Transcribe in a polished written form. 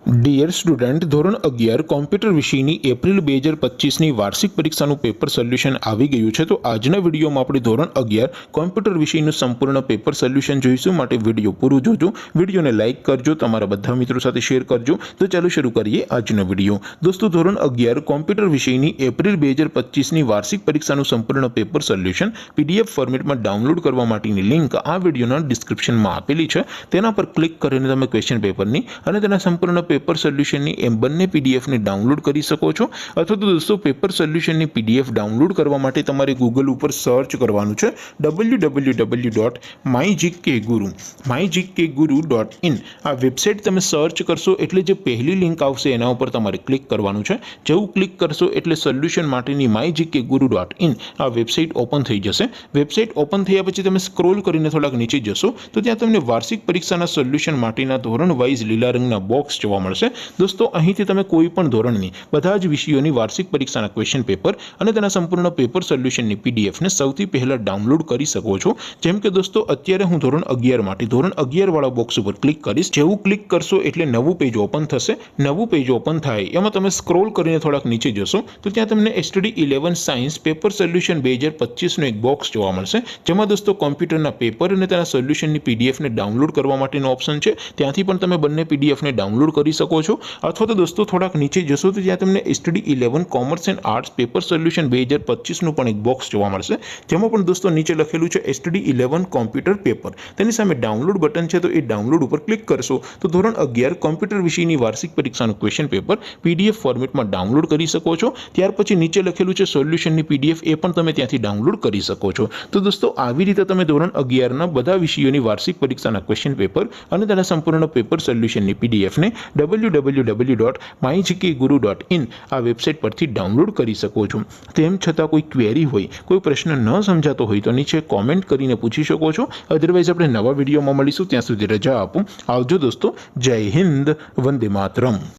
Dear student, ધોરણ 11 computer વિષયની April 2025ની વાર્ષિક પરીક્ષાનું પેપર સોલ્યુશન આવી ગયું છે। તો આજના વિડીયોમાં આપણે ધોરણ 11 કોમ્પ્યુટર વિષયનું સંપૂર્ણ પેપર સોલ્યુશન જોઈશું। માટે વિડીયો પૂરું જોજો, વિડીયોને લાઇક કરજો, તમારા બધા મિત્રો સાથે શેર કરજો। તો ચાલો શરૂ કરીએ આજનો વિડીયો। દોસ્તો, ધોરણ 11 કોમ્પ્યુટર વિષયની એપ્રિલ 2025ની વાર્ષિક પરીક્ષાનું સંપૂર્ણ પેપર સોલ્યુશન PDF ફોર્મેટમાં ડાઉનલોડ કરવા માટેની લિંક આ વિડીયોના ડિસ્ક્રિપ્શનમાં આપેલી છે। તેના પર ક્લિક કરીને તમે ક્વેશ્ચન પેપરની અને તેના સંપૂર્ણ પેપર સોલ્યુશનની એમ બંને પીડીએફને ડાઉનલોડ કરી શકો છો। અથવા તો દોસ્તો, પેપર સોલ્યુશનની પીડીએફ ડાઉનલોડ કરવા માટે તમારે ગૂગલ ઉપર સર્ચ કરવાનું છે www.mygkguru.in। આ વેબસાઇટ તમે સર્ચ કરશો એટલે જે પહેલી લિંક આવશે એના ઉપર તમારે ક્લિક કરવાનું છે। જેવું ક્લિક કરશો એટલે સોલ્યુશન માટેની mygkguru.in આ વેબસાઇટ ઓપન થઈ જશે। વેબસાઇટ ઓપન થયા પછી તમે સ્ક્રોલ કરીને થોડાક નીચે જશો તો ત્યાં તમને વાર્ષિક પરીક્ષાના સોલ્યુશન માટેના ધોરણ વાઇઝ લીલા રંગના બોક્સ જોવા મળશે। દોસ્તો, અહીંથી તમે કોઈ પણ ધોરણની બધા જ વિષયોની વાર્ષિક પરીક્ષાના ક્વેશ્ચન પેપર અને તેના સંપૂર્ણ પેપર સોલ્યુશનની પીડીએફને સૌથી પહેલા ડાઉનલોડ કરી શકો છો। જેમ કે દોસ્તો, અત્યારે હું ધોરણ 11 માટે ધોરણ 11 વાળા બોક્સ ઉપર ક્લિક કરીશ। જેવું ક્લિક કરશો એટલે નવું પેજ ઓપન થશે। નવું પેજ ઓપન થાય એમાં તમે સ્ક્રોલ કરીને થોડાક નીચે જશો તો ત્યાં તમને STD 11 સાયન્સ પેપર સોલ્યુશન 2025નું એક બોક્સ જોવા મળશે। જેમાં દોસ્તો કોમ્પ્યુટરના પેપર અને તેના સોલ્યુશનની પીડીએફને ડાઉનલોડ કરવા માટેનો ઓપ્શન છે। ત્યાંથી પણ તમે બંને પીડીએફને ડાઉનલોડ કરી શકો છો। અથવા તો દોસ્તો થોડાક નીચે જશો તો ત્યાં તમને STD 11 commerce and arts paper solution 2025નું પણ એક બોક્સ જોવા મળશે। જેમાં પણ દોસ્તો નીચે લખેલું છે STD 11 કોમ્પ્યુટર પેપર, તેની સામે ડાઉનલોડ બટન છે તો એ ડાઉનલોડ ઉપર ક્લિક કરશો તો ધોરણ 11 કોમ્પ્યુટર વિષયની વાર્ષિક પરીક્ષાનું ક્વેશ્ચન પેપર PDF ફોર્મેટમાં ડાઉનલોડ કરી શકો છો। ત્યાર પછી નીચે લખેલું છે સોલ્યુશનની PDF, એ પણ તમે ત્યાંથી ડાઉનલોડ કરી શકો છો। તો દોસ્તો, આવી રીતે તમે ધોરણ 11ના બધા વિષયોની વાર્ષિક પરીક્ષાના ક્વેશ્ચન પેપર અને તેના સંપૂર્ણ પેપર સોલ્યુશનની પીડીએફને www.mygkguru.in આ વેબસાઇટ પરથી ડાઉનલોડ કરી શકો છો। તેમ છતાં કોઈ ક્વેરી હોય, કોઈ પ્રશ્ન ન સમજાતો હોય તો નીચે કોમેન્ટ કરીને પૂછી શકો છો। અધરવાઇઝ આપણે નવા વિડીયોમાં મળીશું, ત્યાં સુધી રજા આપો। આવજો દોસ્તો, જય હિન્દ, વંદે માતરમ।